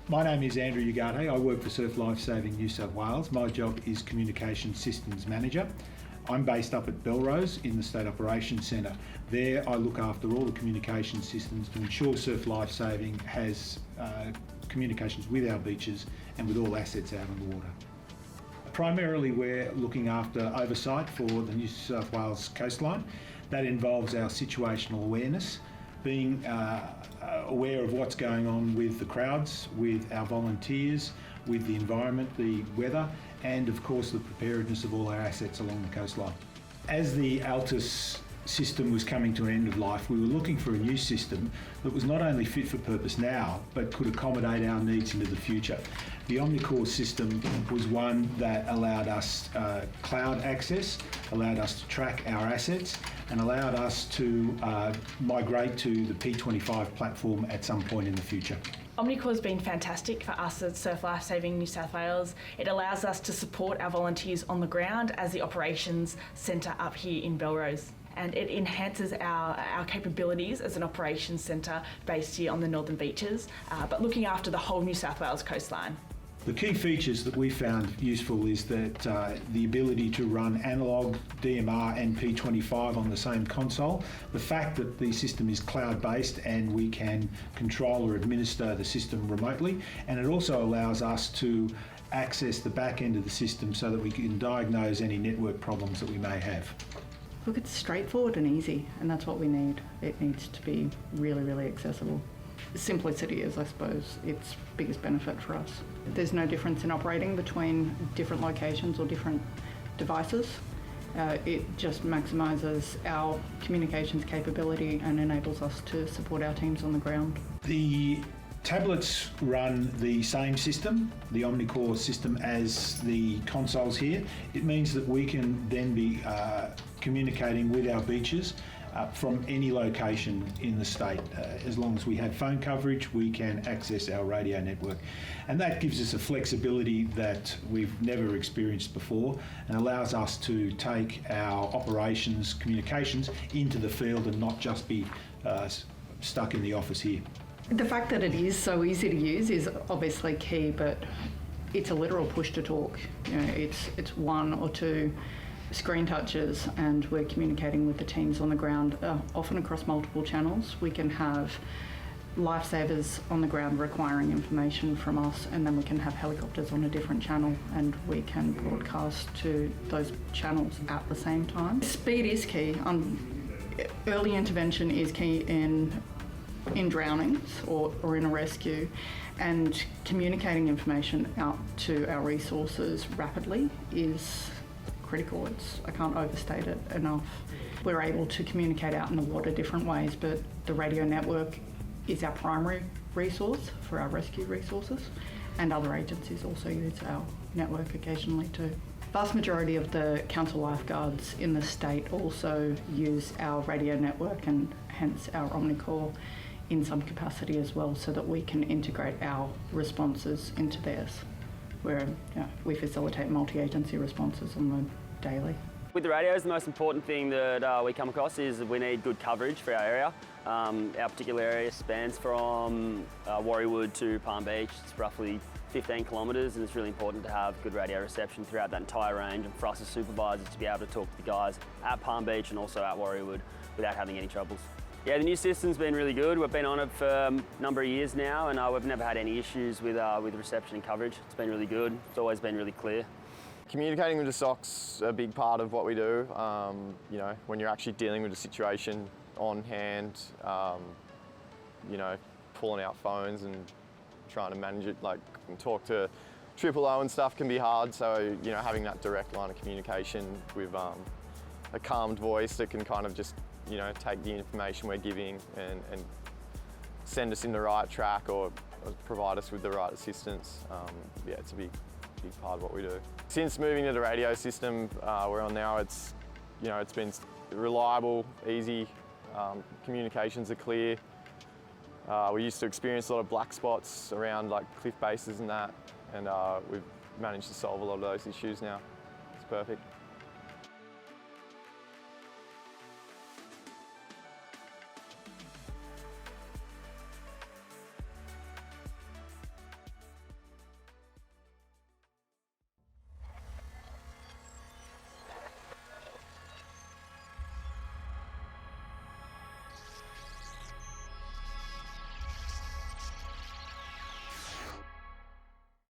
My name is Andrew Ugarte. I work for Surf Lifesaving New South Wales. My job is Communication Systems Manager. I'm based up at Belrose in the State Operations Centre. There I look after all the communication systems to ensure Surf Lifesaving has communications with our beaches and with all assets out on the water. Primarily we're looking after oversight for the New South Wales coastline. That involves our situational awareness, being aware of what's going on with the crowds, with our volunteers, with the environment, the weather, and of course the preparedness of all our assets along the coastline. As the Altus system was coming to an end of life, we were looking for a new system that was not only fit for purpose now, but could accommodate our needs into the future. The omnicore system was one that allowed us cloud access, allowed us to track our assets, and allowed us to migrate to the P25 platform at some point in the future. Omnicore has been fantastic for us at Surf Lifesaving New South Wales. It allows us to support our volunteers on the ground as the operations centre up here in Belrose. And it enhances our capabilities as an operations centre based here on the northern beaches, but looking after the whole New South Wales coastline. The key features that we found useful is that the ability to run analogue, DMR and P25 on the same console, the fact that the system is cloud-based and we can control or administer the system remotely, and it also allows us to access the back end of the system so that we can diagnose any network problems that we may have. Look, it's straightforward and easy, and that's what we need. It needs to be really, really accessible. Simplicity is, I suppose, its biggest benefit for us. There's no difference in operating between different locations or different devices. It just maximises our communications capability and enables us to support our teams on the ground. The tablets run the same system, the Omnicore system, as the consoles here. It means that we can then be communicating with our beaches from any location in the state. As long as we have phone coverage, we can access our radio network. And that gives us a flexibility that we've never experienced before and allows us to take our operations communications into the field and not just be stuck in the office here. The fact that it is so easy to use is obviously key, but it's a literal push to talk. You know, it's one or two screen touches and we're communicating with the teams on the ground, often across multiple channels. We can have lifesavers on the ground requiring information from us, and then we can have helicopters on a different channel and we can broadcast to those channels at the same time. Speed is key. Early intervention is key in drownings or in a rescue, and communicating information out to our resources rapidly is critical. I can't overstate it enough. We're able to communicate out in a lot of different ways, but the radio network is our primary resource for our rescue resources, and other agencies also use our network occasionally too. Vast majority of the council lifeguards in the state also use our radio network and hence our Omnicore in some capacity as well, so that we can integrate our responses into theirs, where we facilitate multi-agency responses on the daily. With the radios, the most important thing that we come across is we need good coverage for our area. Our particular area spans from Warriewood to Palm Beach. It's roughly 15 kilometres, and it's really important to have good radio reception throughout that entire range, and for us as supervisors to be able to talk to the guys at Palm Beach and also at Warriewood without having any troubles. Yeah, the new system's been really good. We've been on it for a number of years now, and we've never had any issues with reception and coverage. It's been really good. It's always been really clear. Communicating with the SOC's a big part of what we do. You know, when you're actually dealing with a situation on hand, you know, pulling out phones and trying to manage it, like talk to O and stuff can be hard. So, you know, having that direct line of communication with a calmed voice that can kind of just, you know, take the information we're giving and send us in the right track or provide us with the right assistance. Yeah, it's a big part of what we do. Since moving to the radio system we're on now, it's been reliable, easy, communications are clear. We used to experience a lot of black spots around like cliff bases and that, and we've managed to solve a lot of those issues now. It's perfect.